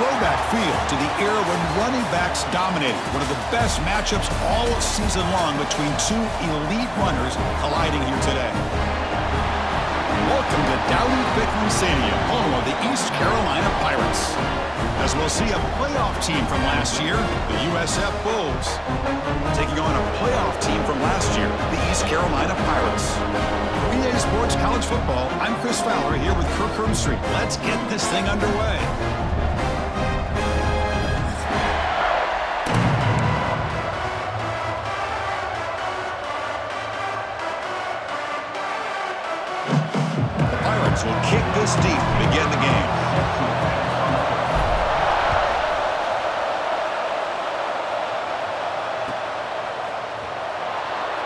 throwback feel to the era when running backs dominated. One of the best matchups all season long between two elite runners colliding here today. Welcome to Dowdy-Ficklen Stadium, home of the East Carolina Pirates. As we'll see a playoff team from last year, the USF Bulls, taking on a playoff team from last year, the East Carolina Pirates. For EA Sports College Football, I'm Chris Fowler here with Kirk Herbstreit. Let's get this thing underway. The Pirates will kick this deep to begin the game.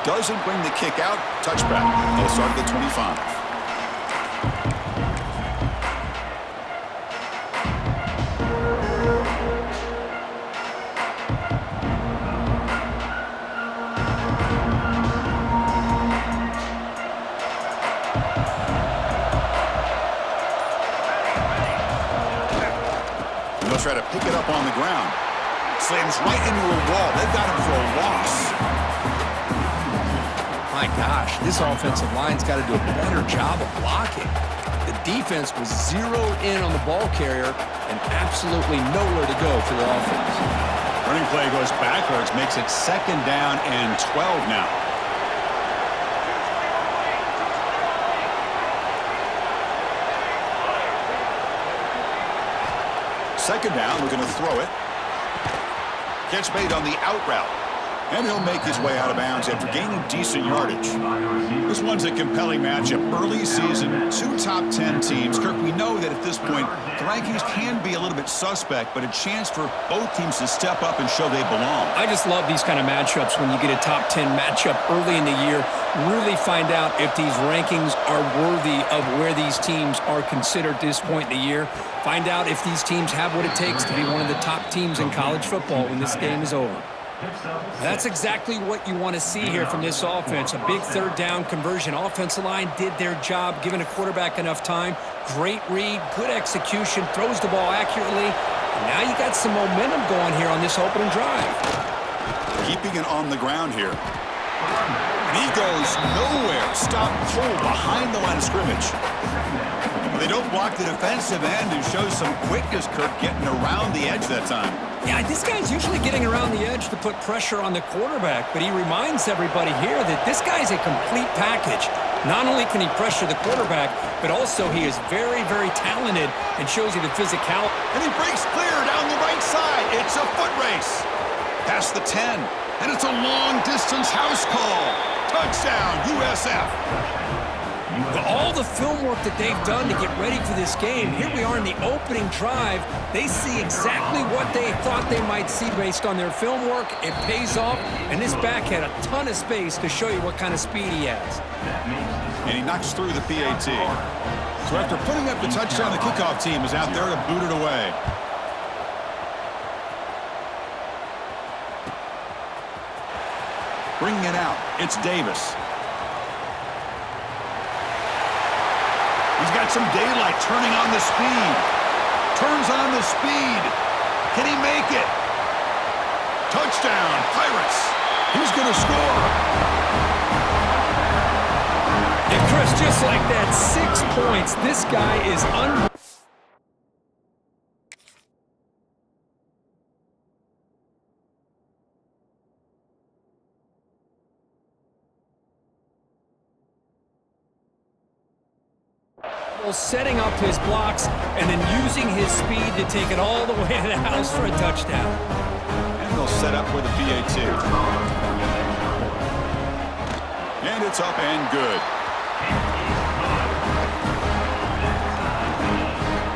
Doesn't bring the kick out. Touchback. They'll start at the 25. And they'll try to pick it up on the ground. Slams right into a wall. They've got him for a loss. My gosh, this offensive line's got to do a better job of blocking. The defense was zeroed in on the ball carrier and absolutely nowhere to go for the offense. Running play goes backwards, makes it 2nd down and 12 now. Second down, we're going to throw it. Catch made on the out route. And he'll make his way out of bounds after gaining decent yardage. This one's a compelling matchup. Early season, two top 10 teams. Kirk, we know that at this point, the rankings can be a little bit suspect, but a chance for both teams to step up and show they belong. I just love these kind of matchups when you get a top 10 matchup early in the year. Really find out if these rankings are worthy of where these teams are considered at this point in the year. Find out if these teams have what it takes to be one of the top teams in college football when this game is over. That's exactly what you want to see here from this offense. A big 3rd down conversion. Offensive line did their job, giving a quarterback enough time. Great read, good execution, throws the ball accurately. And now you got some momentum going here on this opening drive. Keeping it on the ground here. And he goes nowhere. Stopped cold behind the line of scrimmage. They don't block the defensive end, who shows some quickness, Kirk, getting around the edge that time. Yeah, this guy's usually getting around the edge to put pressure on the quarterback, but he reminds everybody here that this guy's a complete package. Not only can he pressure the quarterback, but also he is very, very talented and shows you the physicality. And he breaks clear down the right side. It's a foot race. Past the 10, and it's a long-distance house call. Touchdown, USF. All the film work that they've done to get ready for this game, here we are in the opening drive. They see exactly what they thought they might see based on their film work. It pays off, and this back had a ton of space to show you what kind of speed he has. And he knocks through the PAT. So after putting up the touchdown, the kickoff team is out there to boot it away. Bringing it out, it's Davis. He's got some daylight, turning on the speed. Turns on the speed. Can he make it? Touchdown, Pirates. He's going to score. And Chris, just like that, 6 points. This guy is unbelievable. Setting up his blocks and then using his speed to take it all the way to the house for a touchdown. And they'll set up with a PAT. And it's up and good.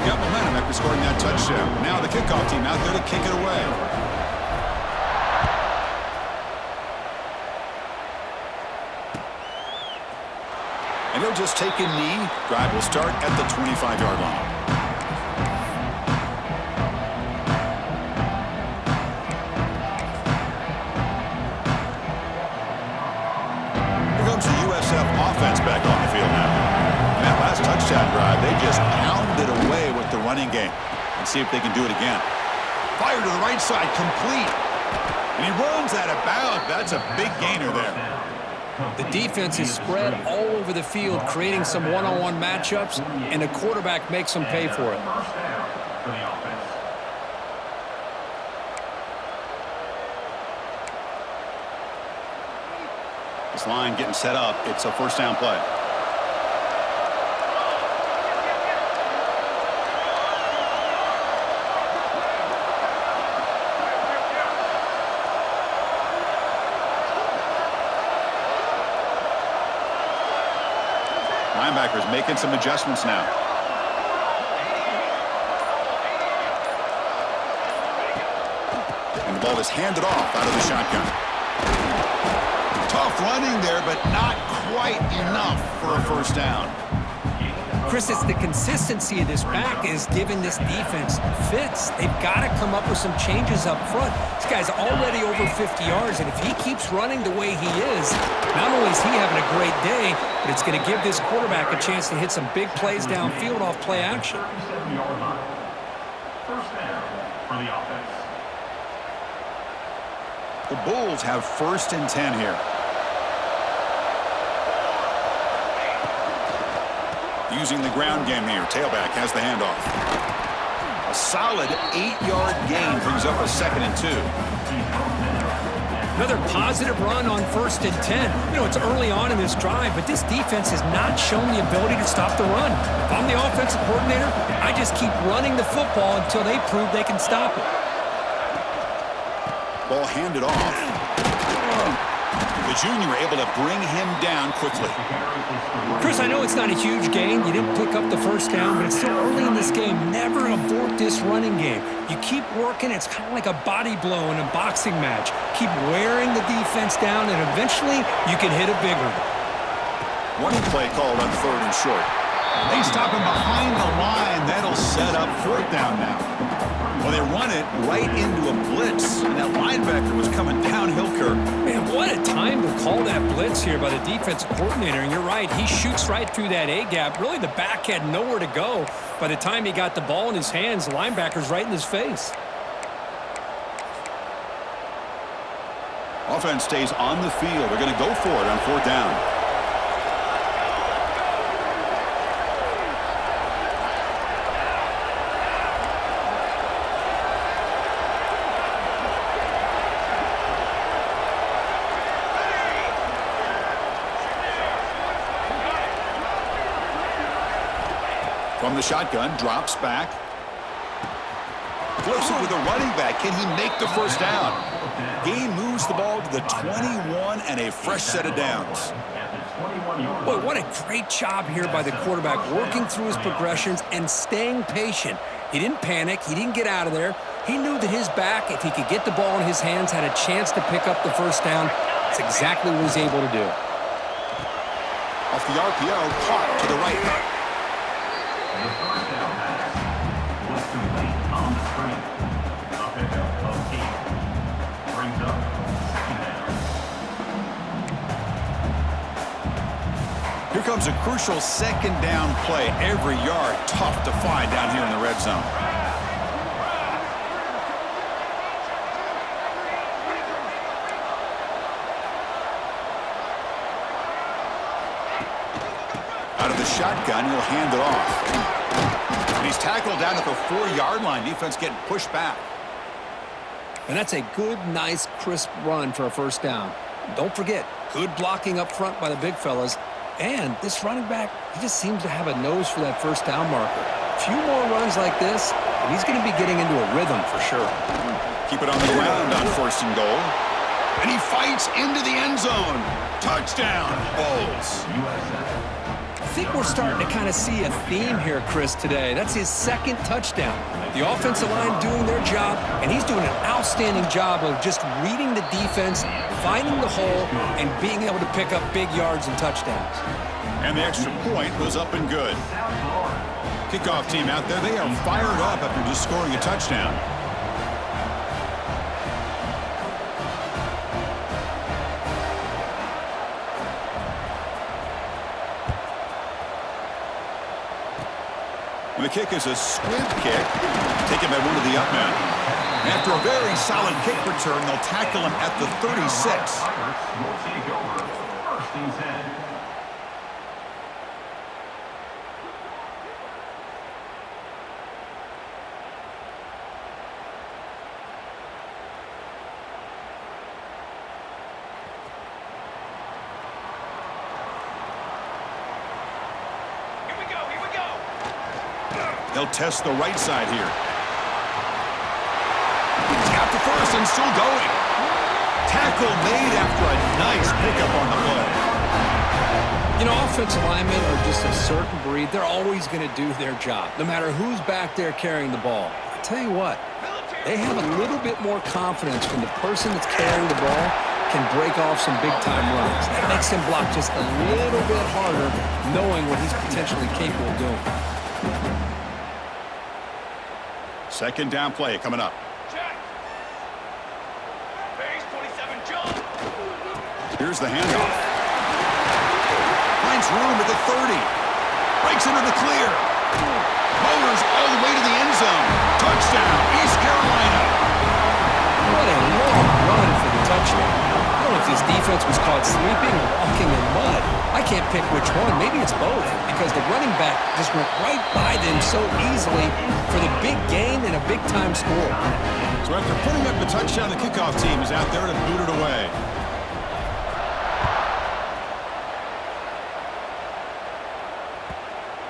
Got momentum after scoring that touchdown. Now the kickoff team out there to kick it away. And he'll just take a knee. Drive will start at the 25-yard line. Here comes the USF offense back on the field now. And that last touchdown drive, they just pounded away with the running game. and see if they can do it again. Fire to the right side, complete. And he runs out of bounds. That's a big gainer there. The defense is spread all over the field, creating some one-on-one matchups, and the quarterback makes them pay for it. This line getting set up. It's a first down play. Linebackers making some adjustments now. And the ball is handed off out of the shotgun. Tough running there, but not quite enough for a first down. Chris, it's the consistency of this back is giving this defense fits. They've got to come up with some changes up front. This guy's already over 50 yards, and if he keeps running the way he is, not only is he having a great day, but it's going to give this quarterback a chance to hit some big plays downfield off play action. First down for the offense. The Bulls have 1st and 10 here. Using the ground game here. Tailback has the handoff. A solid 8-yard gain brings up a 2nd and 2. Another positive run on 1st and 10. You know, it's early on in this drive, but this defense has not shown the ability to stop the run. If I'm the offensive coordinator, I just keep running the football until they prove they can stop it. Ball handed off. The junior able to bring him down quickly. Chris, I know it's not a huge gain. You didn't pick up the first down, but it's still early in this game. Never abort this running game. You keep working. It's kind of like a body blow in a boxing match. Keep wearing the defense down, and eventually you can hit a big one. Running play called on 3rd and short. They stop him behind the line. That'll set up 4th down now. Well, they run it right into a blitz, and that linebacker was coming downhill curve. Man, what a time to call that blitz here by the defensive coordinator. And you're right, he shoots right through that A-gap. Really, the back had nowhere to go. By the time he got the ball in his hands, the linebacker's right in his face. Offense stays on the field. They're going to go for it on 4th down. From the shotgun, drops back. Flips it with a running back. Can he make the first down? Gain moves the ball to the 21 and a fresh set of downs. Boy, what a great job here by the quarterback, working through his progressions and staying patient. He didn't panic. He didn't get out of there. He knew that his back, if he could get the ball in his hands, had a chance to pick up the first down. That's exactly what he's able to do. Off the RPO, caught to the right. The first down pass was complete on the screen. A pickup of 8 brings up 2nd down. Here comes a crucial 2nd down play. Every yard tough to find down here in the red zone. Out of the shotgun, he'll hand it off. And he's tackled down at the 4-yard line. Defense getting pushed back. And that's a good, nice, crisp run for a first down. Don't forget, good blocking up front by the big fellas. And this running back, he just seems to have a nose for that first down marker. A few more runs like this, and he's going to be getting into a rhythm for sure. Keep it on the ground on 1st and goal. And he fights into the end zone. Touchdown, Bulls. I think we're starting to kind of see a theme here, Chris, today. That's his 2nd touchdown. The offensive line doing their job, and he's doing an outstanding job of just reading the defense, finding the hole, and being able to pick up big yards and touchdowns. And the extra point was up and good. Kickoff team out there, they are fired up after just scoring a touchdown. The kick is a squib kick. Taken by one of the up men. After a very solid kick return, they'll tackle him at the 36. Will take over. First and 10. They'll test the right side here. He's got the first and still going. Tackle made after a nice pickup on the play. You know, offensive linemen are just a certain breed. They're always going to do their job, no matter who's back there carrying the ball. I'll tell you what, they have a little bit more confidence when the person that's carrying the ball can break off some big-time runs. That makes him block just a little bit harder, knowing what he's potentially capable of doing. Second down play coming up. Check. Base 27 jump. Here's the handoff. Finds room at the 30. Breaks into the clear. Motors all the way to the end zone. Touchdown, East Carolina. What a long run for the touchdown. I don't know if this defense was caught sleeping or walking in mud. I can't pick which one. Maybe it's both, because the running back just went right by them so easily for the big gain and a big-time score. So after putting up the touchdown, the kickoff team is out there to boot it away.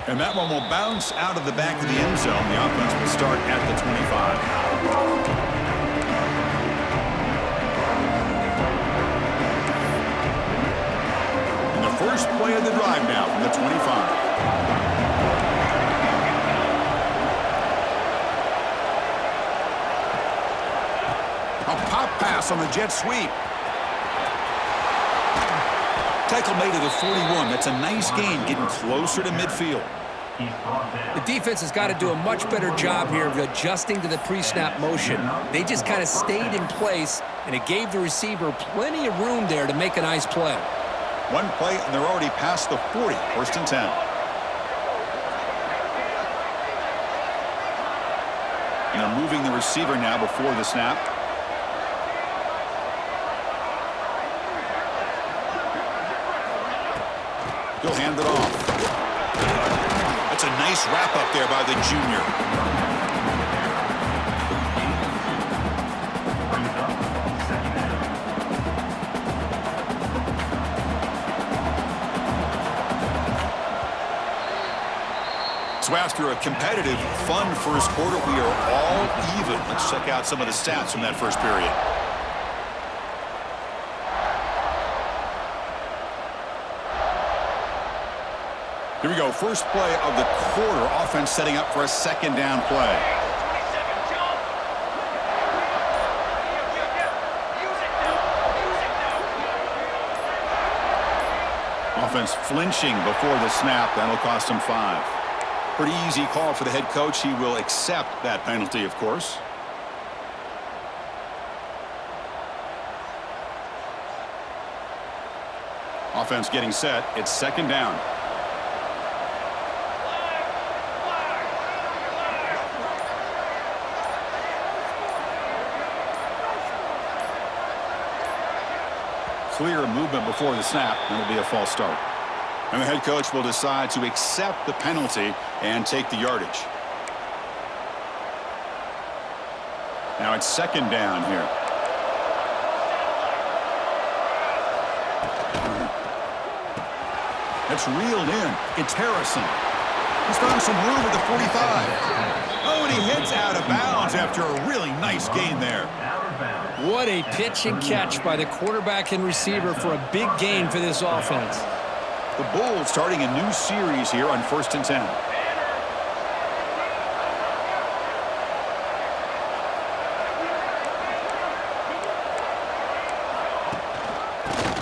And that one will bounce out of the back of the end zone. The offense will start at the 25. First play of the drive now from the 25. A pop pass on the jet sweep. Tackle made at the 41. That's a nice gain, getting closer to midfield. The defense has got to do a much better job here of adjusting to the pre-snap motion. They just kind of stayed in place, and it gave the receiver plenty of room there to make a nice play. One play, and they're already past the 40. First and 10. And they're moving the receiver now before the snap. He'll hand it off. That's a nice wrap up there by the junior. So after a competitive, fun first quarter, we are all even. Let's check out some of the stats from that first period. Here we go. First play of the quarter. Offense setting up for a second down play. 27 jump. Use it now. Offense flinching before the snap. That'll cost him 5. Pretty easy call for the head coach. He will accept that penalty, of course. Offense getting set. It's second down. Clear movement before the snap, and it'll be a false start. And the head coach will decide to accept the penalty and take the yardage. Now it's second down here. That's reeled in. It's Harrison. He's found some room at the 45. Oh, and he heads out of bounds after a really nice gain there. What a pitch and catch by the quarterback and receiver for a big gain for this offense. The Bulls starting a new series here on 1st and 10.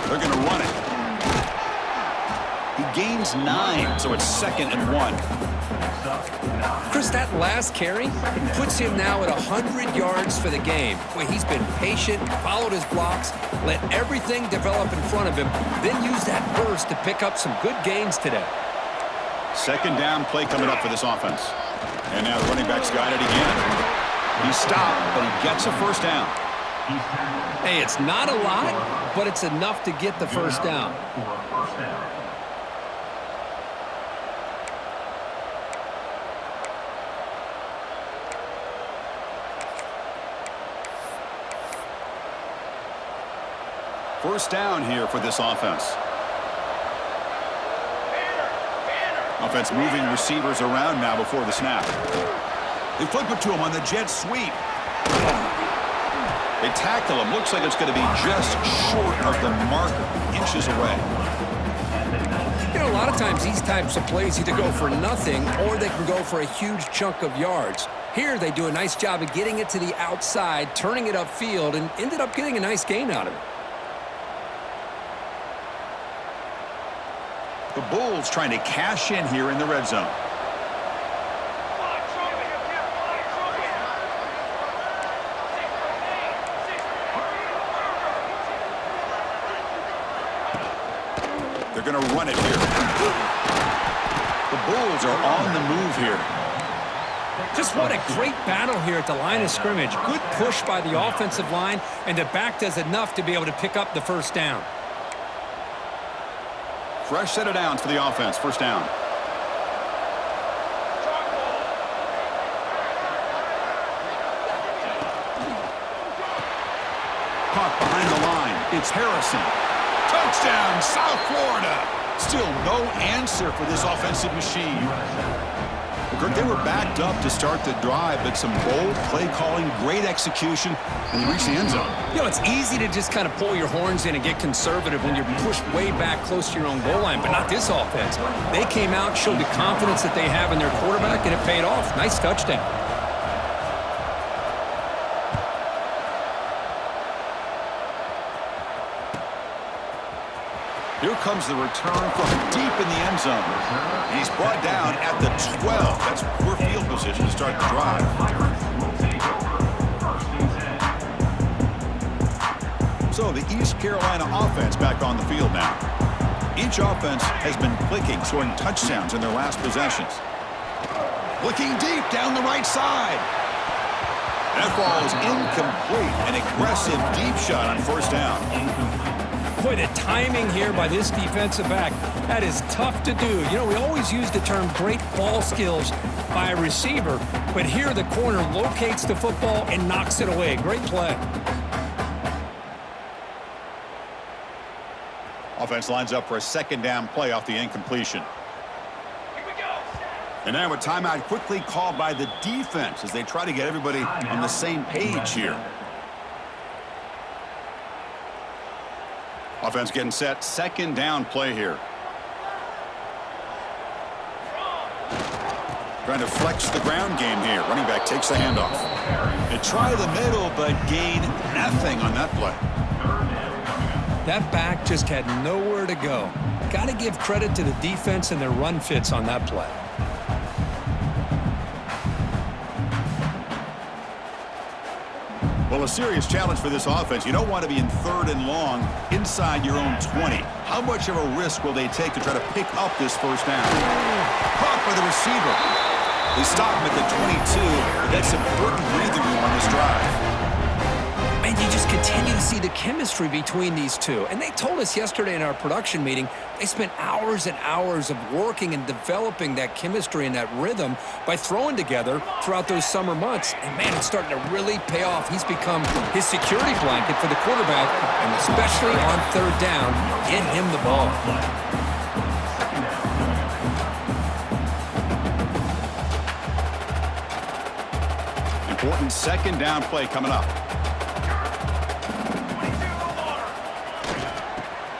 They're going to run it. He gains 9, so it's 2nd and 1. Chris, that last carry puts him now at 100 yards for the game. Boy, he's been patient, followed his blocks, let everything develop in front of him, then used that burst to pick up some good gains today. Second down play coming up for this offense. And now the running back's got it again. He's stopped, but he gets a first down. Hey, it's not a lot, but it's enough to get the first down. For a first down. First down here for this offense. Offense moving receivers around now before the snap. They flip it to him on the jet sweep. They tackle him. Looks like it's going to be just short of the marker, inches away. You know, a lot of times these types of plays either go for nothing or they can go for a huge chunk of yards. Here they do a nice job of getting it to the outside, turning it upfield, and ended up getting a nice gain out of it. The Bulls trying to cash in here in the red zone. They're going to run it here. The Bulls are on the move here. Just what a great battle here at the line of scrimmage. Good push by the offensive line, and the back does enough to be able to pick up the first down. Fresh set of downs for the offense. First down. Caught behind the line. It's Harrison. Touchdown, South Florida. Still no answer for this offensive machine. Kirk, they were backed up to start the drive, but some bold play calling, great execution, and they reached the end zone. You know, it's easy to just kind of pull your horns in and get conservative when you're pushed way back close to your own goal line, but not this offense. They came out, showed the confidence that they have in their quarterback, and it paid off. Nice touchdown. Here comes the return from deep in the end zone. And he's brought down at the 12. That's poor field position to start the drive. So the East Carolina offense back on the field now. Each offense has been clicking, scoring touchdowns in their last possessions. Looking deep down the right side. That ball is incomplete. An aggressive deep shot on first down. Boy, the timing here by this defensive back, that is tough to do. You know, we always use the term great ball skills by a receiver, but here the corner locates the football and knocks it away. Great play. Offense lines up for a second down play off the incompletion. Here we go. And now a timeout quickly called by the defense as they try to get everybody on the same page here. Offense getting set. Second down play here. Trying to flex the ground game here. Running back takes the handoff. They try the middle, but gain nothing on that play. That back just had nowhere to go. Got to give credit to the defense and their run fits on that play. Well, a serious challenge for this offense. You don't want to be in third and long inside your own 20. How much of a risk will they take to try to pick up this first down? Caught by the receiver. They stop him at the 22, but that's important breathing room on this drive. And you just continue to see the chemistry between these two. And they told us yesterday in our production meeting, they spent hours and hours of working and developing that chemistry and that rhythm by throwing together throughout those summer months. And, man, it's starting to really pay off. He's become his security blanket for the quarterback, and especially on third down, get him the ball. Important second down play coming up.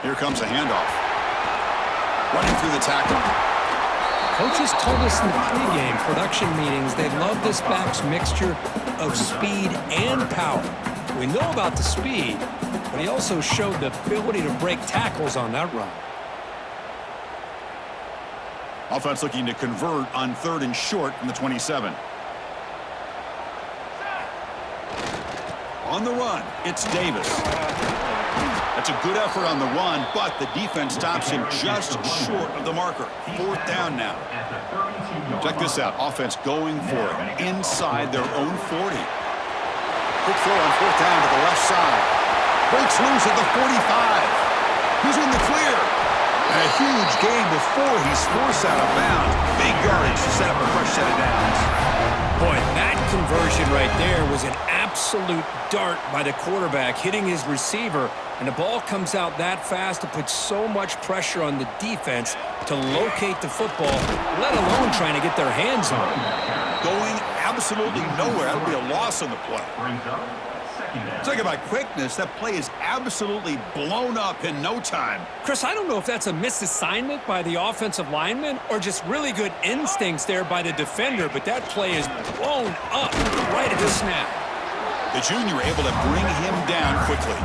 Here comes a handoff. Running through the tackle. Coaches told us in the pregame production meetings they love this back's mixture of speed and power. We know about the speed, but he also showed the ability to break tackles on that run. Offense looking to convert on third and short from the 27. On the run, it's Davis. That's a good effort on the run, but the defense stops him just short of the marker. Fourth down now. Check this out. Offense going for it inside their own 40. Quick throw on fourth down to the left side. Breaks loose at the 45. He's in the clear. And a huge gain before he's forced out of bounds. Big yardage to set up a fresh set of downs. Boy, that conversion right there was an absolute dart by the quarterback hitting his receiver, and the ball comes out that fast to put so much pressure on the defense to locate the football, let alone trying to get their hands on it. Going absolutely nowhere. That'll be a loss on the play. Brings up second down. Talk about quickness. That play is absolutely blown up in no time. Chris, I don't know if that's a misassignment by the offensive lineman or just really good instincts there by the defender, but that play is blown up right at the snap. The junior able to bring him down quickly.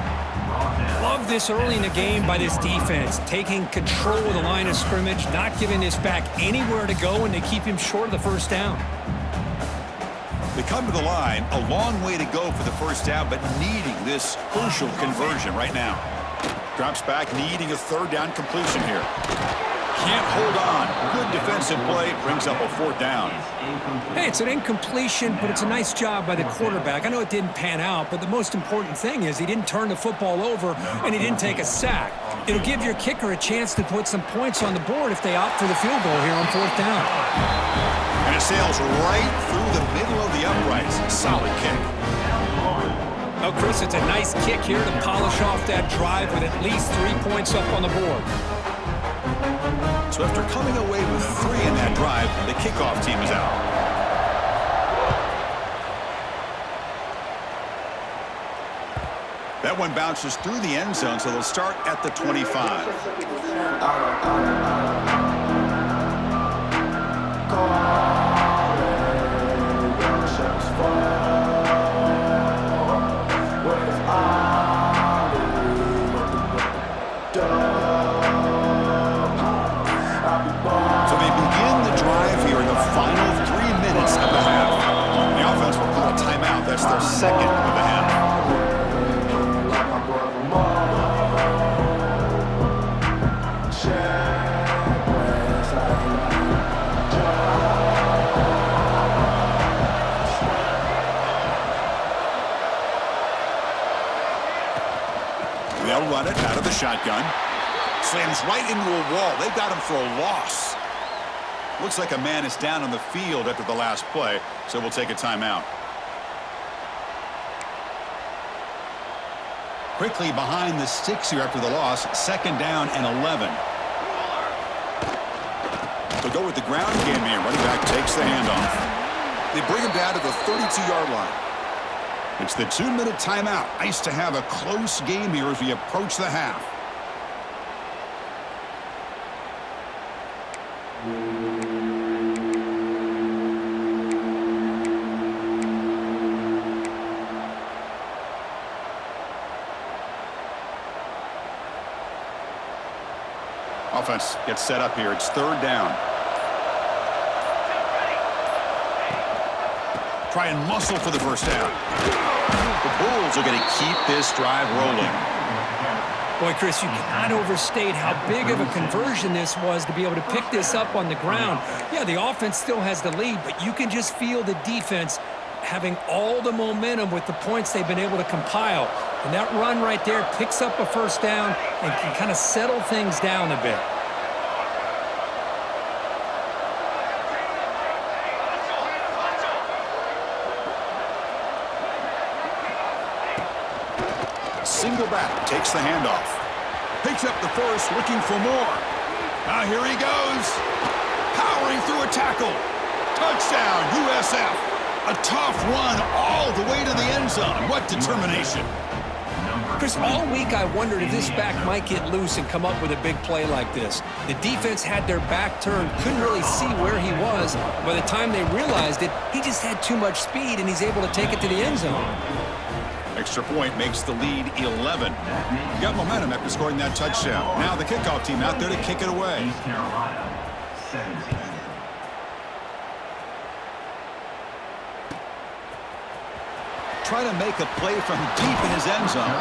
Love this early in the game by this defense, taking control of the line of scrimmage, not giving this back anywhere to go, and to keep him short of the first down. They come to the line, a long way to go for the first down, but needing this crucial conversion right now. Drops back, needing a third down completion here. Can't hold on. Good defensive play, brings up a fourth down. Hey, it's an incompletion, but it's a nice job by the quarterback. I know it didn't pan out, but the most important thing is he didn't turn the football over and he didn't take a sack. It'll give your kicker a chance to put some points on the board if they opt for the field goal here on fourth down. And it sails right through the middle of the uprights. Solid kick. Oh, Chris, it's a nice kick here to polish off that drive with at least 3 points up on the board. So after coming away with 3 in that drive, the kickoff team is out. That one bounces through the end zone, so they'll start at the 25. So they begin the drive here in the final 3 minutes of the half. The offense will call a timeout. That's their second of the half. They'll run it out of the shotgun. Slams right into a wall. They've got him for a loss. Looks like a man is down on the field after the last play, so we'll take a timeout. Quickly behind the sticks here after the loss, second down and 11. They'll go with the ground game here. Running back takes the handoff. They bring him down to the 32-yard line. It's the 2-minute timeout. Nice to have a close game here as we approach the half. Offense gets set up here. It's third down. Try and muscle for the first down. The Bulls are going to keep this drive rolling. Boy, Chris, you cannot overstate how big of a conversion this was to be able to pick this up on the ground. Yeah, the offense still has the lead, but you can just feel the defense having all the momentum with the points they've been able to compile. And that run right there picks up a first down and can kind of settle things down a bit. Single back, takes the handoff. Picks up the first, looking for more. Now here he goes. Powering through a tackle. Touchdown, USF. A tough run all the way to the end zone. What determination. Chris, all week I wondered if this back might get loose and come up with a big play like this. The defense had their back turned, couldn't really see where he was. By the time they realized it, he just had too much speed, and he's able to take it to the end zone. Extra point makes the lead 11. Got momentum after scoring that touchdown. Now the kickoff team out there to kick it away. East Carolina, 17. Try to make a play from deep in his end zone.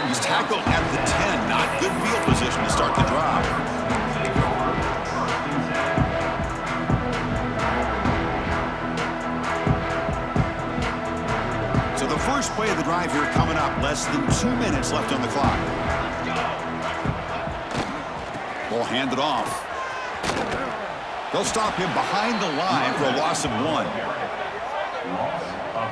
He's tackled at the 10. Not good field position to start the drive. So the first play of the drive here coming up. Less than 2 minutes left on the clock. Ball handed off. They'll stop him behind the line for a loss of 1. Loss of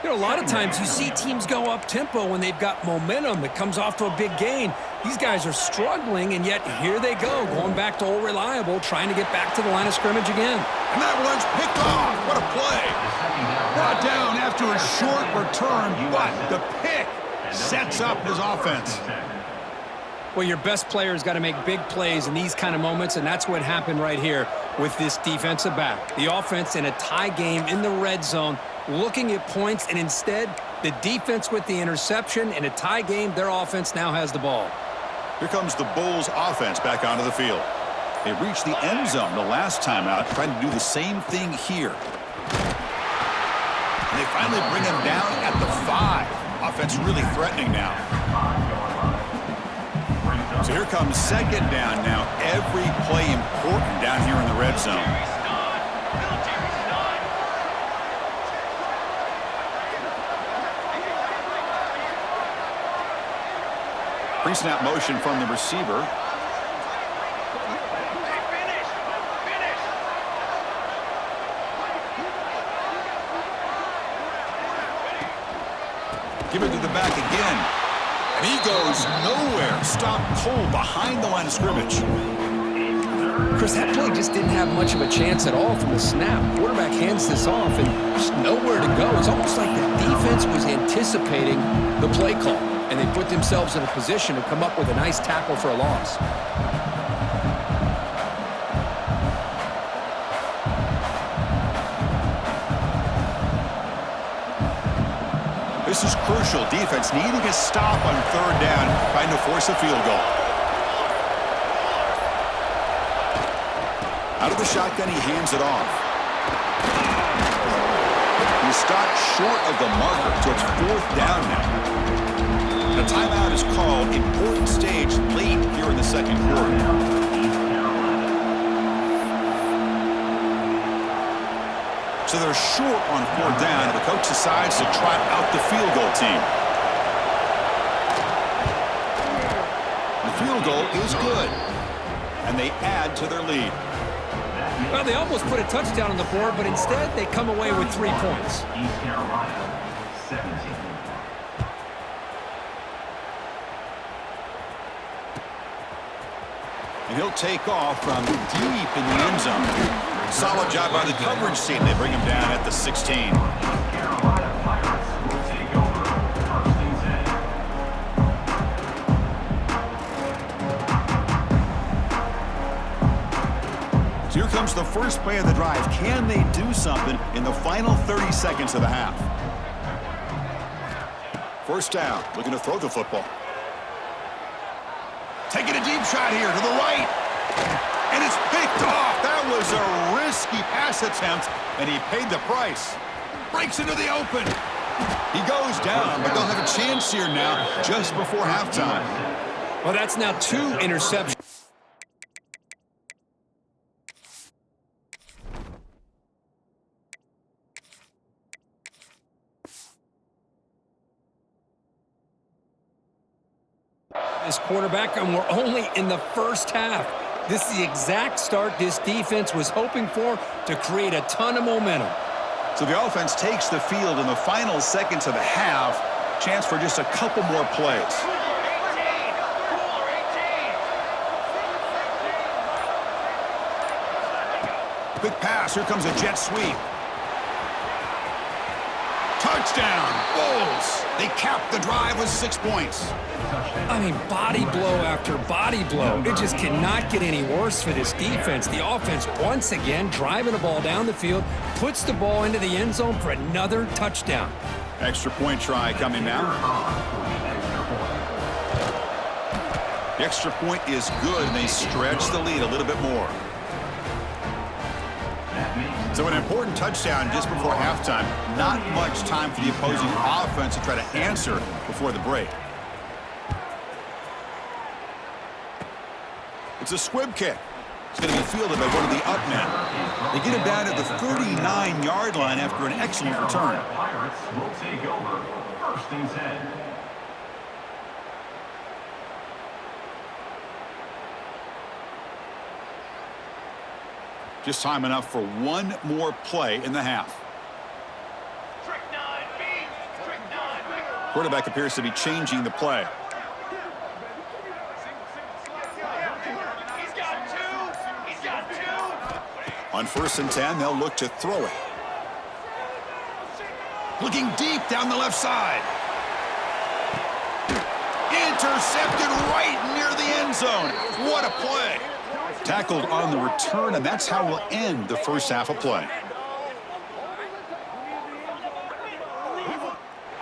2. You know, a lot of times you see teams go up-tempo when they've got momentum that comes off to a big gain. These guys are struggling, and yet here they go, going back to old reliable, trying to get back to the line of scrimmage again. And that one's picked off. What a play. Brought down after a short return, but the pick sets up his offense. Well, your best player's got to make big plays in these kind of moments, and that's what happened right here with this defensive back. The offense in a tie game in the red zone, looking at points, and instead, the defense with the interception. In a tie game, their offense now has the ball. Here comes the Bulls offense back onto the field. They reached the end zone the last time out, trying to do the same thing here. And they finally bring him down at the 5. Offense really threatening now. So here comes second down now. Every play important down here in the red zone. Pre-snap motion from the receiver. Give it to the back again. And he goes nowhere. Stop cold behind the line of scrimmage. Chris, that play just didn't have much of a chance at all from the snap. Quarterback hands this off and just nowhere to go. It's almost like the defense was anticipating the play call, and they put themselves in a position to come up with a nice tackle for a loss. This is crucial. Defense needing a stop on third down, trying to force a field goal. Out of the shotgun, he hands it off. He stopped short of the marker, so it's 4th down now. A timeout is called. Important stage late here in the second quarter. So they're short on 4th down, and the coach decides to trot out the field goal team. The field goal is good, and they add to their lead. Well, they almost put a touchdown on the board, but instead they come away with 3 points. East Carolina, 17. And he'll take off from deep in the end zone. Solid job by the coverage team. They bring him down at the 16. Carolina Pirates will take over first and 10. So here comes the first play of the drive. Can they do something in the final 30 seconds of the half? First down, looking to throw the football. Taking a deep shot here to the right. And it's picked off. That was a risky pass attempt, and he paid the price. Breaks into the open. He goes down, but they'll have a chance here now just before halftime. Well, that's now 2 interceptions. This quarterback, and we're only in the first half. This is the exact start this defense was hoping for to create a ton of momentum. So the offense takes the field in the final seconds of the half. Chance for just a couple more plays. 18. Cooler 18. Quick pass. Here comes a jet sweep. Touchdown, Bulls. They cap the drive with 6 points. I mean, body blow after body blow. It just cannot get any worse for this defense. The offense, once again, driving the ball down the field, puts the ball into the end zone for another touchdown. Extra point try coming now. The extra point is good, and they stretch the lead a little bit more. So an important touchdown just before halftime. Not much time for the opposing offense to try to answer before the break. It's a squib kick. It's going to be fielded by one of the up men. They get him down at the 39-yard line after an excellent return. Pirates will take over first and 10. Just time enough for one more play in the half. Strychnine, B. Strychnine. Quarterback appears to be changing the play. He's got two. He's got two. On 1st and 10, they'll look to throw it. Looking deep down the left side. Intercepted right near the end zone. What a play. Tackled on the return, and that's how we'll end the first half of play.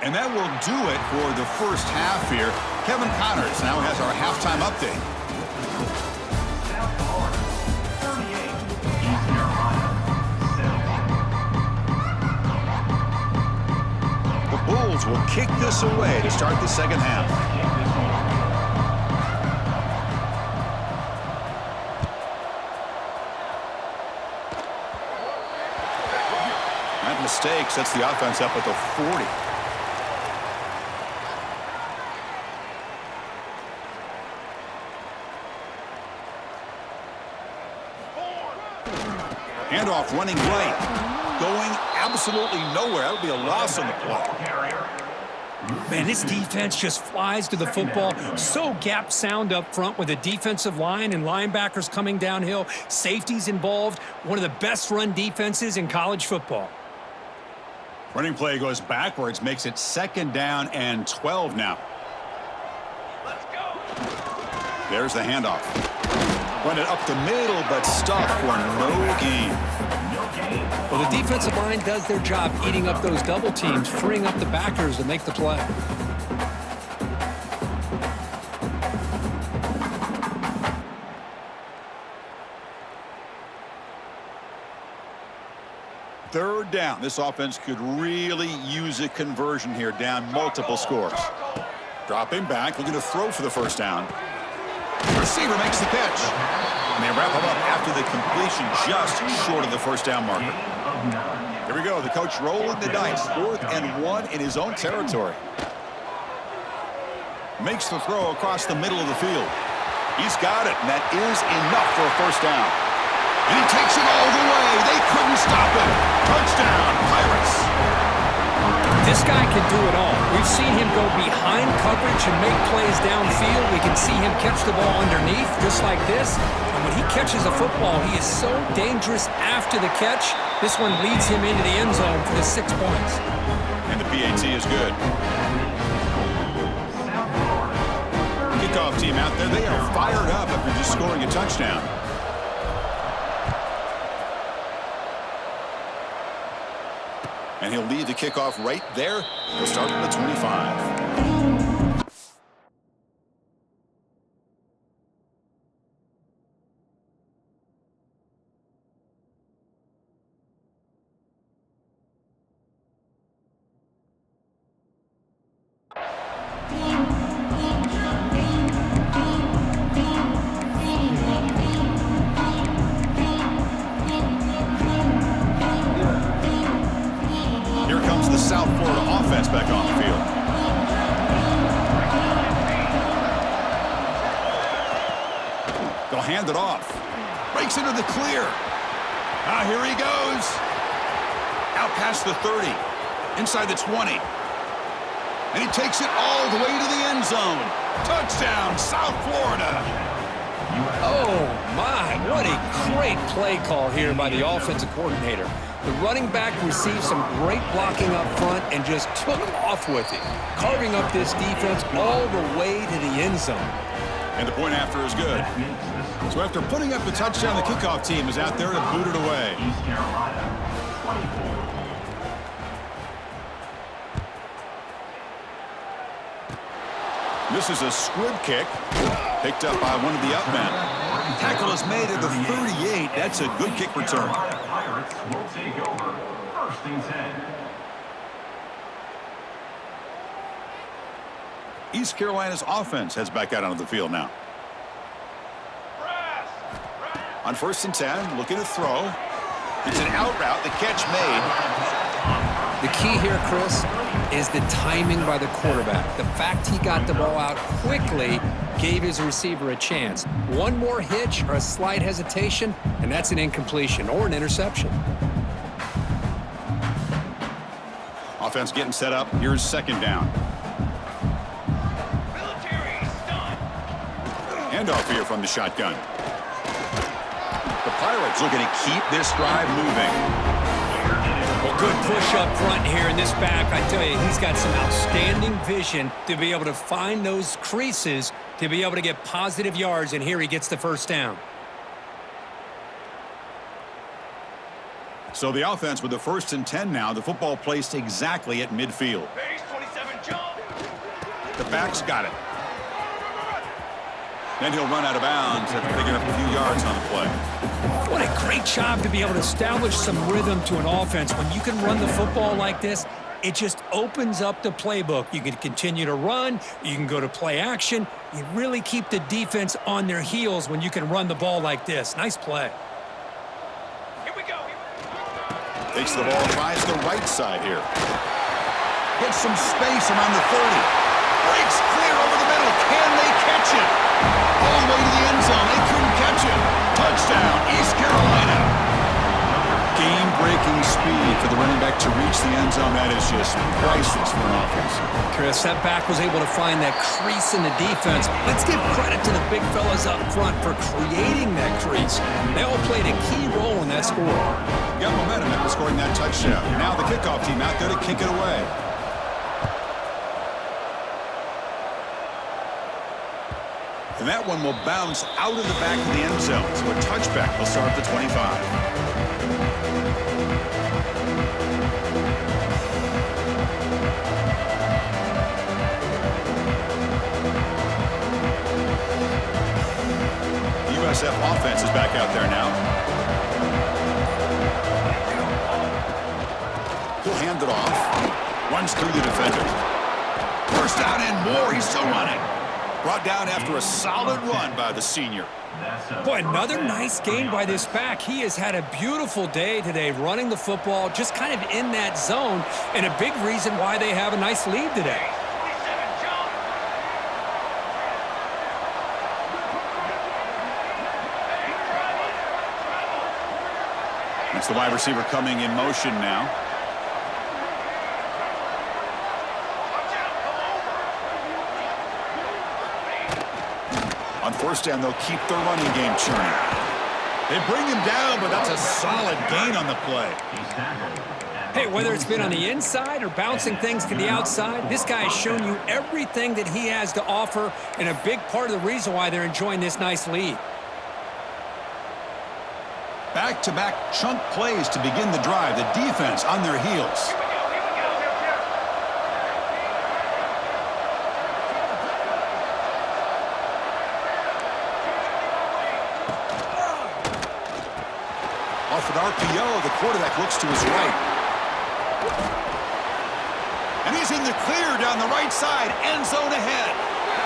And that will do it for the first half here. Kevin Connors now has our halftime update. South Florida, 38. East Carolina, 17. The Bulls will kick this away to start the second half. That mistake sets the offense up at the 40. Handoff running right. Going absolutely nowhere. That'll be a loss on the play. Man, this defense just flies to the football. So gap sound up front with a defensive line and linebackers coming downhill. Safeties involved. One of the best run defenses in college football. Running play goes backwards, makes it 2nd down and 12 now. Let's go. There's the handoff. Run it up the middle, but stuffed for no gain. Well, the defensive line does their job eating up those double teams, freeing up the backers to make the play. Third down. This offense could really use a conversion here, down multiple scores. Dropping back, looking to throw for the first down. Receiver makes the catch. And they wrap him up after the completion just short of the first down marker. Here we go. The coach rolling the dice. 4th and 1 in his own territory. Makes the throw across the middle of the field. He's got it, and that is enough for a first down. And he takes it all the way. They couldn't stop him. Touchdown, Pirates. This guy can do it all. We've seen him go behind coverage and make plays downfield. We can see him catch the ball underneath, just like this. And when he catches a football, he is so dangerous after the catch. This one leads him into the end zone for the 6 points. And the PAT is good. Kickoff team out there, they are fired up after just scoring a touchdown. And he'll lead the kickoff right there. He'll start from the 25. The South Florida offense back on the field. They'll hand it off. Breaks into the clear. Here he goes. Out past the 30. Inside the 20. And he takes it all the way to the end zone. Touchdown, South Florida. Oh, my. What a great play call here by the offensive coordinator. The running back received some great blocking up front and just took off with it, carving up this defense all the way to the end zone. And the point after is good. So after putting up the touchdown, the kickoff team is out there to boot it away. East Carolina, 24. This is a squib kick, picked up by one of the up men. Tackle is made at the 38. That's a good kick return. Pirates will take over first and 10. East Carolina's offense heads back out onto the field now. Press. On 1st and 10, looking to throw. It's an out route. The catch made. The key here, Chris, is the timing by the quarterback. The fact he got the ball out quickly gave his receiver a chance. One more hitch or a slight hesitation, and that's an incompletion or an interception. Offense getting set up. Here's 2nd down. Military stun. Handoff here from the shotgun. The Pirates looking to keep this drive moving. Well, good push up front here in this back. I tell you, he's got some outstanding vision to be able to find those creases, to be able to get positive yards, and here he gets the 1st down. So the offense with the 1st and 10 now. The football placed exactly at midfield. Base 27 jump. The back's got it. Then he'll run out of bounds after picking up a few yards on the play. What a great job to be able to establish some rhythm to an offense. When you can run the football like this, it just opens up the playbook. You can continue to run. You can go to play action. You really keep the defense on their heels when you can run the ball like this. Nice play. Here we go. Takes the ball, tries the right side here. Gets some space around the 30. Breaks clear over the middle. Can they catch it? All the way to the end zone. They couldn't catch it. Touchdown, East Carolina. Game-breaking speed for the running back to reach the end zone. That is just priceless for an offense. Chris, that back was able to find that crease in the defense. Let's give credit to the big fellas up front for creating that crease. They all played a key role in that score. Got momentum after scoring that touchdown. Now the kickoff team out there to kick it away. And that one will bounce out of the back of the end zone. So a touchback will start at the 25. The USF offense is back out there now. He'll hand it off. Runs through the defender. First down and more. He's still running. Brought down after a solid run by the senior. Boy, another nice game by this back. He has had a beautiful day today running the football, just kind of in that zone, and a big reason why they have a nice lead today. 27 jump. It's the wide receiver coming in motion now. On 1st down, they'll keep their running game churning. They bring him down, but that's a solid gain on the play. Hey, whether it's been on the inside or bouncing things to the outside, this guy has shown you everything that he has to offer, and a big part of the reason why they're enjoying this nice lead. Back-to-back chunk plays to begin the drive. The defense on their heels. Off an RPO, the quarterback looks to his right. And he's in the clear down the right side, end zone ahead.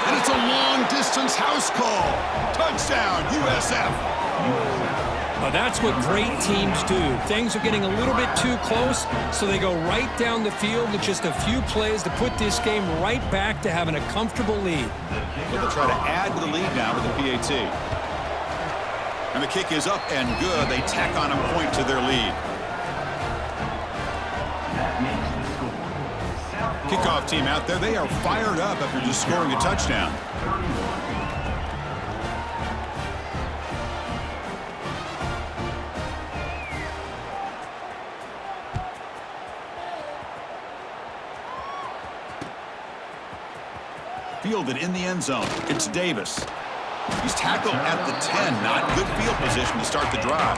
And it's a long-distance house call. Touchdown, USF. Well, that's what great teams do. Things are getting a little bit too close, so they go right down the field with just a few plays to put this game right back to having a comfortable lead. But they'll try to add to the lead now with the PAT. And the kick is up and good. They tack on a point to their lead. Kickoff team out there. They are fired up after just scoring a touchdown. Fielded in the end zone. It's Davis. He's tackled at the 10. Not good field position to start the drive.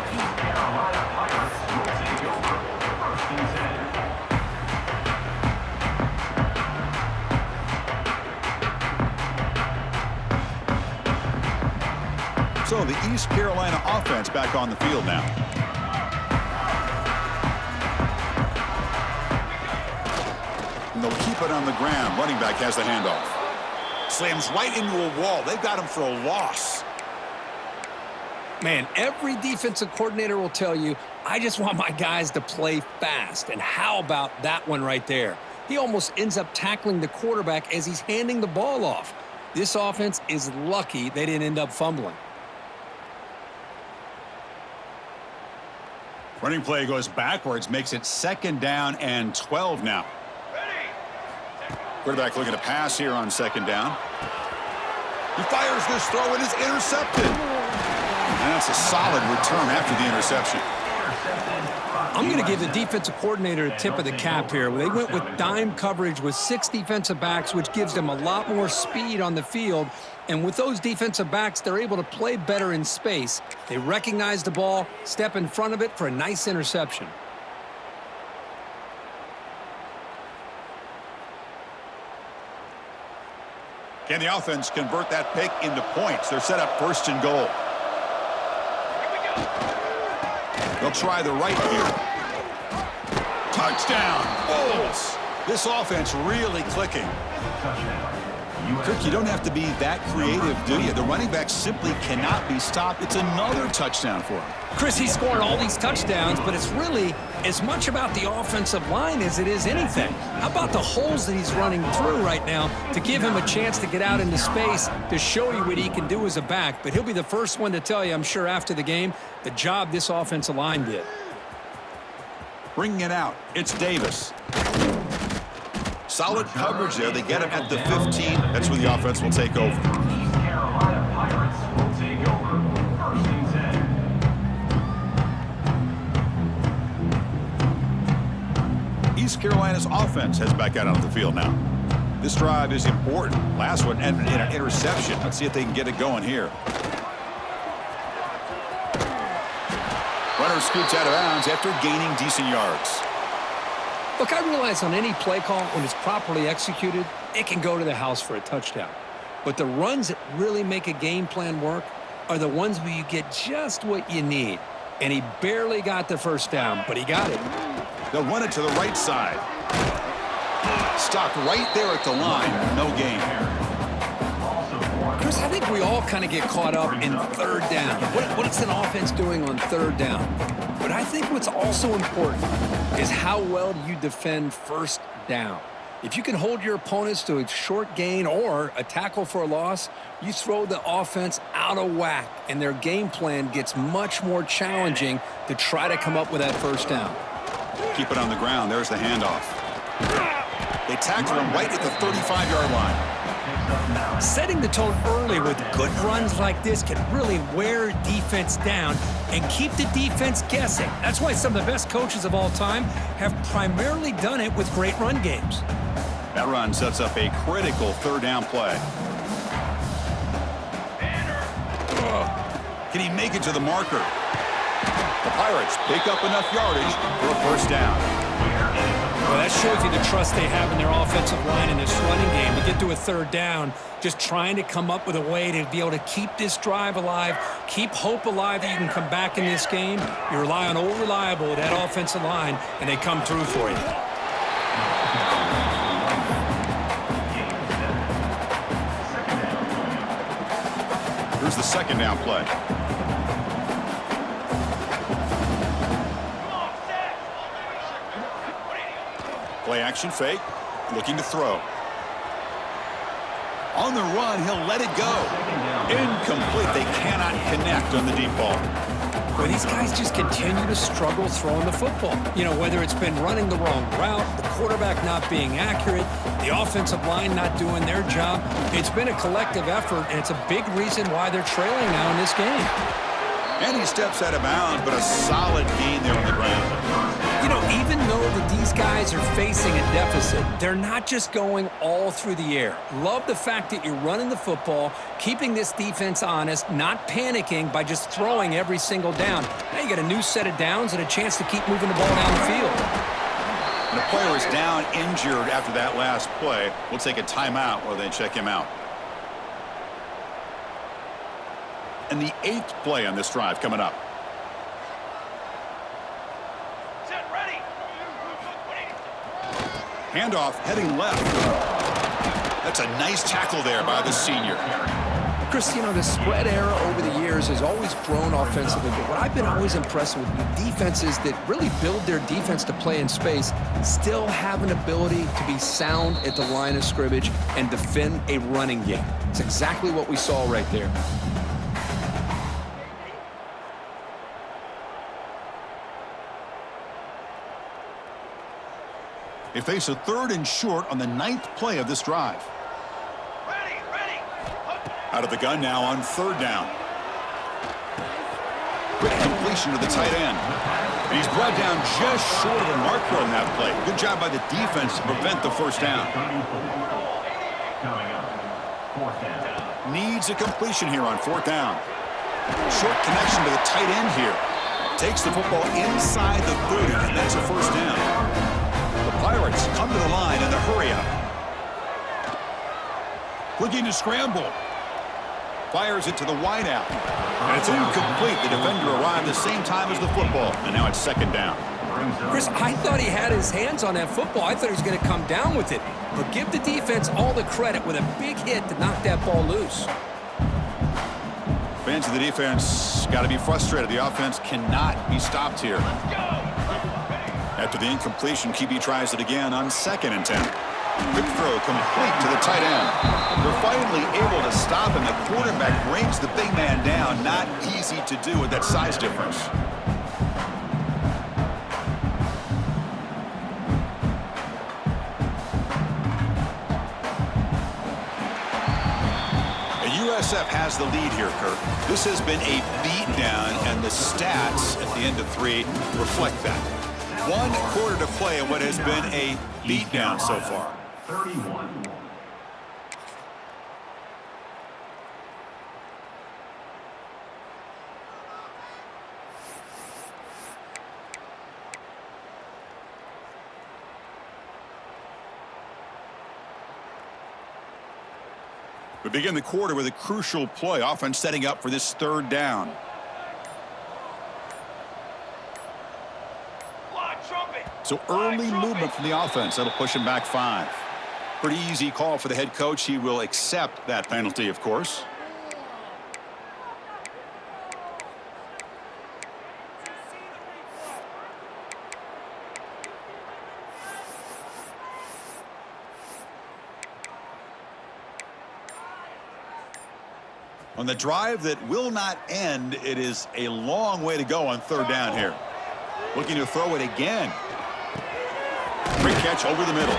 So the East Carolina offense back on the field now. And they'll keep it on the ground. Running back has the handoff. Slams right into a wall. They've got him for a loss. Man, every defensive coordinator will tell you, I just want my guys to play fast. And how about that one right there? He almost ends up tackling the quarterback as he's handing the ball off. This offense is lucky they didn't end up fumbling. Running play goes backwards, makes it 2nd down and 12 now. Ready. Quarterback looking to pass here on 2nd down. He fires this throw and is intercepted. And that's a solid return after the interception. I'm going to give the defensive coordinator a tip of the cap here. They went with dime coverage with 6 defensive backs, which gives them a lot more speed on the field. And with those defensive backs, they're able to play better in space. They recognize the ball, step in front of it for a nice interception. Can the offense convert that pick into points? They're set up 1st and goal. They'll try the right here. Touchdown, Bulls. This offense really clicking. Kirk, you don't have to be that creative, do you? The running back simply cannot be stopped. It's another touchdown for him. Chris, he's scoring all these touchdowns, but it's really as much about the offensive line as it is anything. How about the holes that he's running through right now to give him a chance to get out into space to show you what he can do as a back? But he'll be the first one to tell you, I'm sure, after the game, the job this offensive line did. Bringing it out, it's Davis. Solid coverage there. They get him at the 15. That's where the offense will take over. East Carolina Pirates will take over 1st and 10. East Carolina's offense heads back out onto the field now. This drive is important. Last one ended in an interception. Let's see if they can get it going here. Runner scoots out of bounds after gaining decent yards. Look, I realize on any play call, when it's properly executed, it can go to the house for a touchdown. But the runs that really make a game plan work are the ones where you get just what you need. And he barely got the 1st down, but he got it. They'll run it to the right side. Stopped right there at the line. No gain. Chris, I think we all kind of get caught up in 3rd down. What is an offense doing on 3rd down? But I think what's also important is how well you defend 1st down. If you can hold your opponents to a short gain or a tackle for a loss, you throw the offense out of whack, and their game plan gets much more challenging to try to come up with that 1st down. Keep it on the ground. There's the handoff. They tackle him right at the 35-yard line. Setting the tone early with good runs like this can really wear defense down and keep the defense guessing. That's why some of the best coaches of all time have primarily done it with great run games. That run sets up a critical 3rd down play. Can he make it to the marker? The Pirates pick up enough yardage for a 1st down. Well, that shows you the trust they have in their offensive line in this running game. To get to a 3rd down, just trying to come up with a way to be able to keep this drive alive, keep hope alive that you can come back in this game. You rely on old reliable, that offensive line, and they come through for you. Here's the 2nd down play. Play action fake, looking to throw. On the run, he'll let it go. Incomplete. They cannot connect on the deep ball. Well, these guys just continue to struggle throwing the football. You know, whether it's been running the wrong route, the quarterback not being accurate, the offensive line not doing their job. It's been a collective effort, and it's a big reason why they're trailing now in this game. And he steps out of bounds, but a solid gain there on the ground. You know, even though that these guys are facing a deficit, they're not just going all through the air. Love the fact that you're running the football, keeping this defense honest, not panicking by just throwing every single down. Now you got a new set of downs and a chance to keep moving the ball down the field. And the player is down injured after that last play. We'll take a timeout while they check him out. And the 8th play on this drive coming up. Set, ready. Handoff heading left. That's a nice tackle there by the senior. Chris, you know, the spread era over the years has always grown offensively, but what I've been always impressed with defenses that really build their defense to play in space still have an ability to be sound at the line of scrimmage and defend a running game. It's exactly what we saw right there. They face a 3rd and short on the 9th play of this drive. Ready, ready. Out of the gun now on 3rd down. Quick completion to the tight end. And he's brought down just short of a marker on that play. Good job by the defense to prevent the first down. Coming up, 4th down. Needs a completion here on 4th down. Short connection to the tight end here. Takes the football inside the 30, and that's a first down. The Pirates come to the line in the hurry-up. Looking to scramble. Fires it to the wideout. And it's incomplete. The defender arrived the same time as the football, and now it's 2nd down. Chris, I thought he had his hands on that football. I thought he was going to come down with it. But give the defense all the credit with a big hit to knock that ball loose. Fans of the defense got to be frustrated. The offense cannot be stopped here. After the incompletion, QB tries it again on 2nd and 10. Quick throw complete to the tight end. They're finally able to stop him. The quarterback brings the big man down. Not easy to do with that size difference. USF has the lead here, Kirk. This has been a beatdown, and the stats at the end of 3 reflect that. 1 quarter to play in what has been a beatdown so far. 31. We begin the quarter with a crucial play. Offense setting up for this 3rd down. So early movement from the offense. That'll push him back 5. Pretty easy call for the head coach. He will accept that penalty, of course. On the drive that will not end, it is a long way to go on 3rd down here. Looking to throw it again. Great catch over the middle.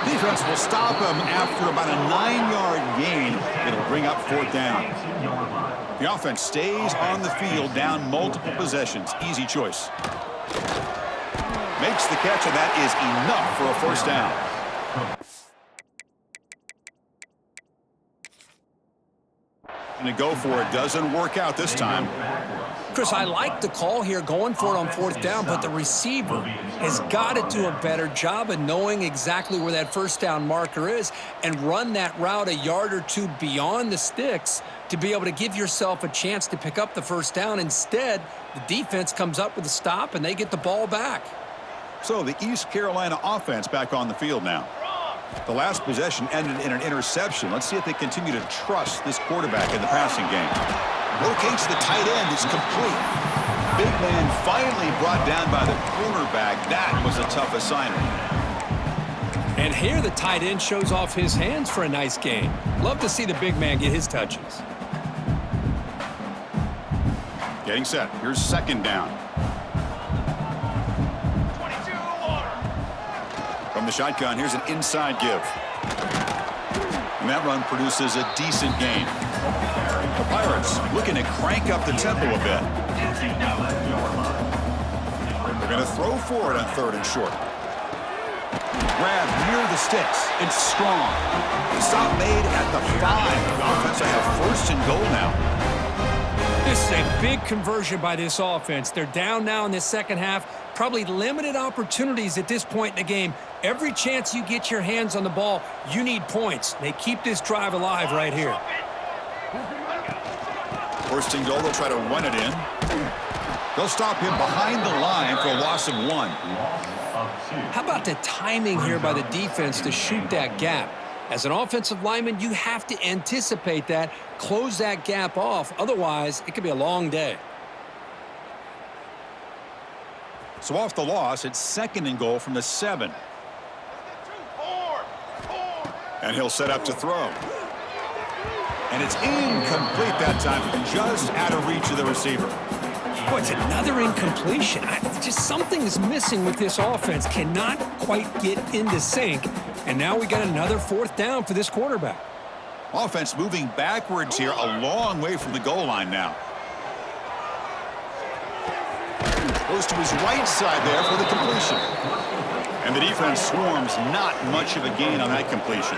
Defense will stop him after about a 9-yard gain. It'll bring up 4th down. The offense stays on the field down multiple possessions. Easy choice. Makes the catch, and that is enough for a first down. And to go for it doesn't work out this time. Chris, I like the call here, going for it on 4th down, but the receiver has got to do a better job of knowing exactly where that first down marker is and run that route a yard or 2 beyond the sticks to be able to give yourself a chance to pick up the first down. Instead, the defense comes up with a stop, and they get the ball back. So the East Carolina offense back on the field now. The last possession ended in an interception. Let's see if they continue to trust this quarterback in the passing game. Locates the tight end. It's complete. Big man finally brought down by the cornerback. That was a tough assignment. And here the tight end shows off his hands for a nice gain. Love to see the big man get his touches. Getting set. Here's 2nd down. 22 water. From the shotgun, here's an inside give. And that run produces a decent gain. The Pirates looking to crank up the tempo a bit. They're going to throw for it on 3rd and short. Grab near the sticks. It's strong. Stop made at the 5. The offense will have 1st and goal now. This is a big conversion by this offense. They're down now in the second half. Probably limited opportunities at this point in the game. Every chance you get your hands on the ball, you need points. They keep this drive alive right here. 1st and goal, they'll try to run it in. They'll stop him behind the line for a loss of 1. How about the timing here by the defense to shoot that gap? As an offensive lineman, you have to anticipate that, close that gap off. Otherwise, it could be a long day. So off the loss, it's 2nd and goal from the 7. And he'll set up to throw. And it's incomplete that time, just out of reach of the receiver. Boy, it's another incompletion. Just something is missing with this offense. Cannot quite get into sync. And now we got another 4th down for this quarterback. Offense moving backwards here, a long way from the goal line now. Goes to his right side there for the completion. And the defense swarms, not much of a gain on that completion.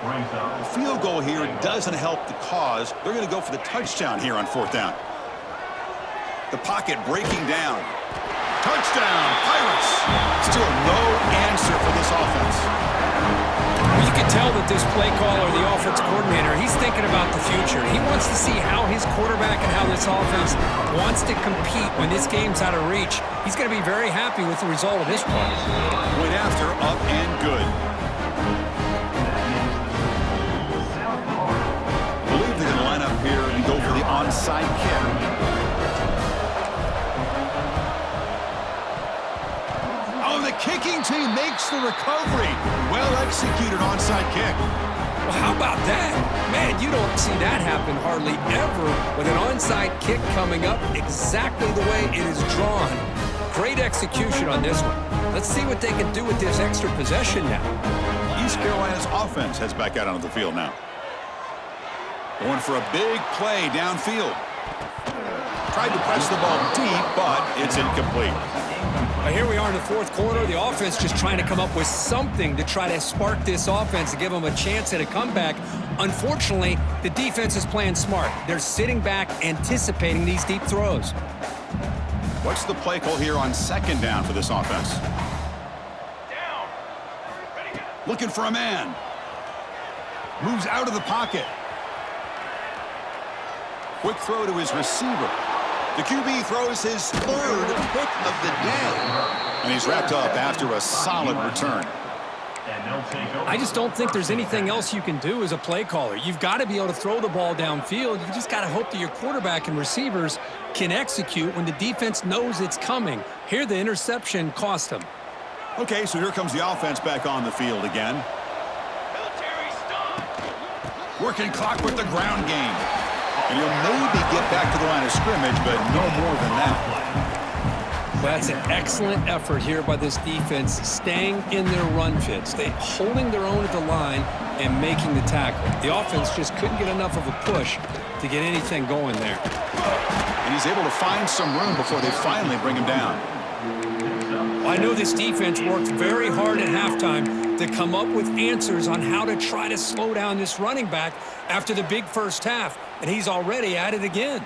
The field goal here doesn't help the cause. They're going to go for the touchdown here on 4th down. The pocket breaking down. Touchdown, Pirates. Still no answer for this offense. Well, you can tell that this play caller, the offense coordinator, he's thinking about the future. He wants to see how his quarterback and how this offense wants to compete when this game's out of reach. He's going to be very happy with the result of this play. Went after, up and good. I believe they're going to line up here and go for the onside kick. Oh, the kicking team makes the recovery. Well-executed onside kick. Well, how about that? Man, you don't see that happen hardly ever with an onside kick coming up exactly the way it is drawn. Great execution on this one. Let's see what they can do with this extra possession now. East Carolina's offense heads back out onto the field now. Going for a big play downfield. Tried to press the ball deep, but it's incomplete. Here we are in the 4th quarter. The offense just trying to come up with something to try to spark this offense and give them a chance at a comeback. Unfortunately, the defense is playing smart. They're sitting back, anticipating these deep throws. What's the play call here on 2nd down for this offense? Down. Ready, go. Looking for a man. Moves out of the pocket. Quick throw to his receiver. The QB throws his 3rd pick of the day. And he's wrapped up after a solid return. I just don't think there's anything else you can do as a play caller. You've got to be able to throw the ball downfield. You just got to hope that your quarterback and receivers can execute when the defense knows it's coming. Here, the interception cost them. Okay, so here comes the offense back on the field again. Military stop. Working clock with the ground game. And he'll maybe get back to the line of scrimmage, but no more than that. Well, that's an excellent effort here by this defense, staying in their run fits. They holding their own at the line and making the tackle. The offense just couldn't get enough of a push to get anything going there. And he's able to find some room before they finally bring him down. Well, I know this defense worked very hard at halftime to come up with answers on how to try to slow down this running back after the big first half, and he's already at it again.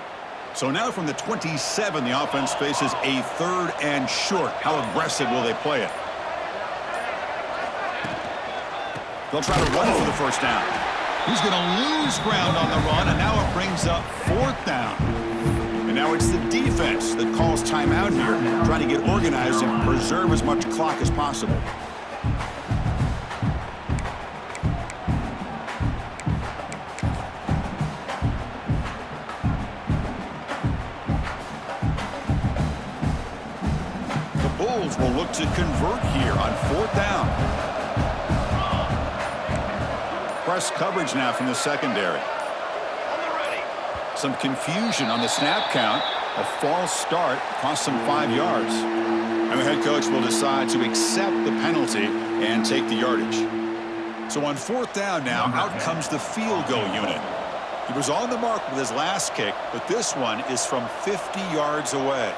So now from the 27, the offense faces a 3rd and short. How aggressive will they play it? They'll try to run for the first down. He's going to lose ground on the run, and now it brings up 4th down. And now it's the defense that calls timeout here, trying to get organized and preserve as much clock as possible. Will look to convert here on 4th down. Press coverage now from the secondary. On the ready. Some confusion on the snap count. A false start cost them 5 yards. And the head coach will decide to accept the penalty and take the yardage. So on 4th down now, out comes the field goal unit. He was on the mark with his last kick, but this one is from 50 yards away.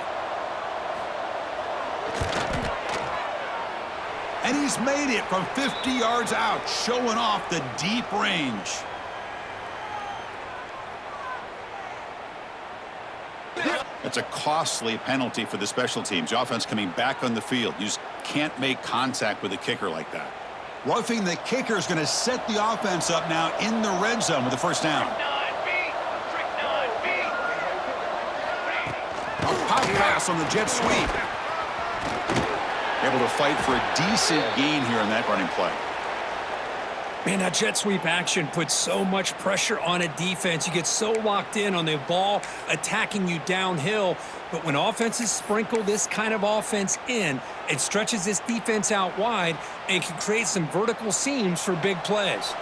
And he's made it from 50 yards out, showing off the deep range. That's a costly penalty for the special teams. The offense coming back on the field. You just can't make contact with a kicker like that. Roughing the kicker is going to set the offense up now in the red zone with the first down. 9B. Trick 9B. A pop pass on the jet sweep. Able to fight for a decent gain here in that running play. Man, that jet sweep action puts so much pressure on a defense. You get so locked in on the ball attacking you downhill. But when offenses sprinkle this kind of offense in, it stretches this defense out wide and can create some vertical seams for big plays.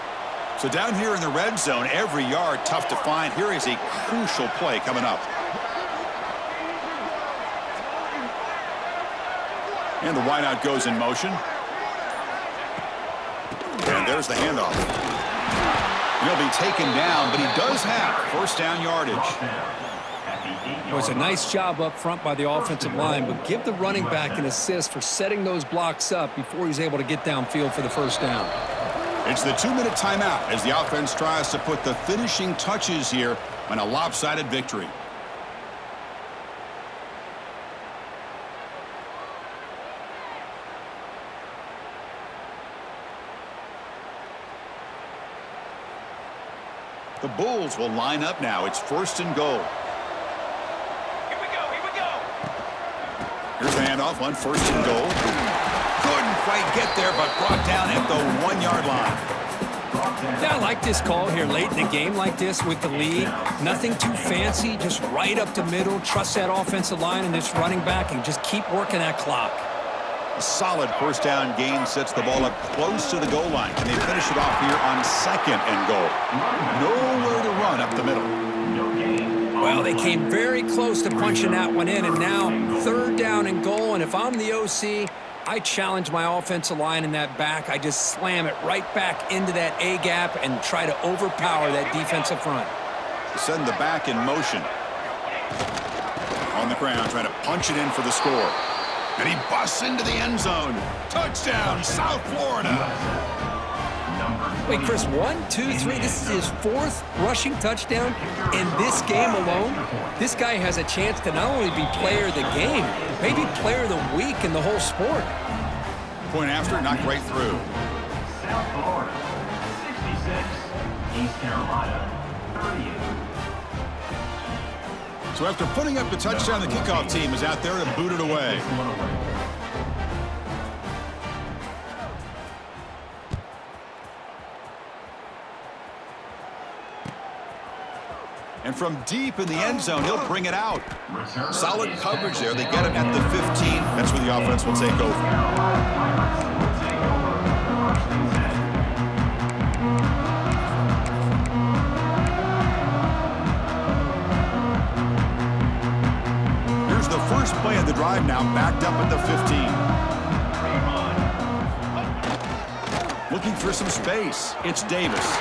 So down here in the red zone, every yard tough to find. Here is a crucial play coming up. And the wideout goes in motion. And there's the handoff. He'll be taken down, but he does have first down yardage. It was a nice job up front by the offensive line, but give the running back an assist for setting those blocks up before he's able to get downfield for the first down. It's the 2-minute timeout as the offense tries to put the finishing touches here on a lopsided victory. The Bulls will line up now. It's first and goal. Here we go, here we go. Here's the handoff on first and goal. Couldn't quite get there, but brought down at the 1-yard line. Yeah, I like this call here late in the game like this with the lead. Nothing too fancy, just right up the middle. Trust that offensive line and this running back and just keep working that clock. A solid first down gain sets the ball up close to the goal line. And they finish it off here on second and goal. Nowhere to run up the middle. Well, they came very close to punching that one in, and now third down and goal. And if I'm the OC, I challenge my offensive line in that back. I just slam it right back into that A-gap and try to overpower that defensive front. Send the back in motion. On the ground, trying to punch it in for the score. And he busts into the end zone. Touchdown, South Florida. Wait, Chris, 1, 2, 3. This is his fourth rushing touchdown in this game alone. This guy has a chance to not only be player of the game, maybe player of the week in the whole sport. Point after, knocked right through. South Florida, 66. East Carolina, 38. So after putting up the touchdown, the kickoff team is out there to boot it away. And from deep in the end zone, he'll bring it out. Solid coverage there. They get him at the 15. That's where the offense will take over. Here's the first play of the drive now, backed up at the 15. Looking for some space. It's Davis.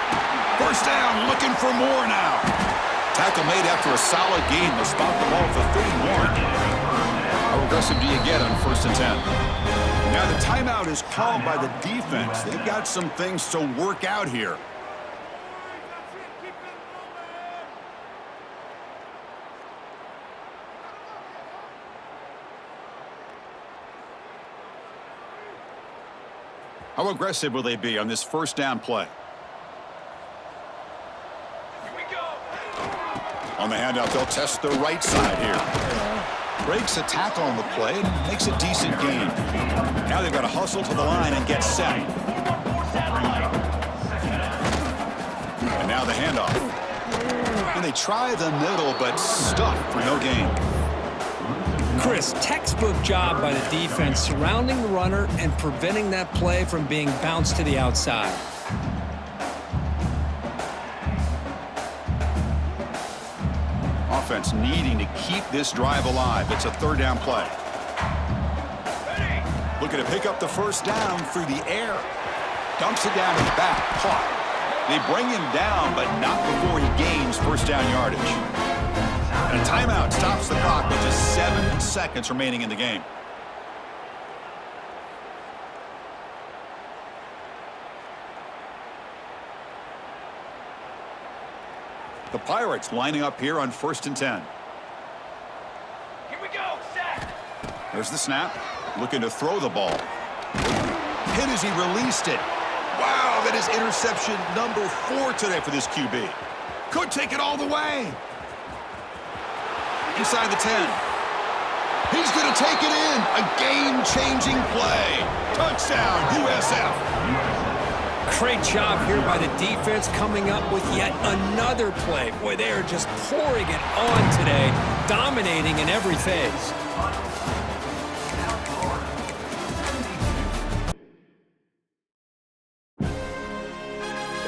First down, looking for more now. Tackle made after a solid gain. They'll spot the ball for 31. How aggressive do you get on first and 10? Now the timeout is called by the defense. They've got some things to work out here. How aggressive will they be on this first down play? On the handout, they'll test the right side here. Breaks a tackle on the play and makes a decent gain. Now they've got to hustle to the line and get set. And now the handoff. And they try the middle, but stuffed for no gain. Chris, textbook job by the defense surrounding the runner and preventing that play from being bounced to the outside. Offense needing to keep this drive alive. It's a third down play. Looking to pick up the first down through the air. Dumps it down to the back. Caught. They bring him down, but not before he gains first down yardage. And a timeout stops the clock with just 7 seconds remaining in the game. The Pirates lining up here on first and 10. Here we go, set. There's the snap. Looking to throw the ball. Hit as he released it. Wow, that is interception number 4 today for this QB. Could take it all the way. Inside the 10. He's going to take it in. A game-changing play. Touchdown, USF. Great job here by the defense coming up with yet another play. Boy, they are just pouring it on today, dominating in every phase.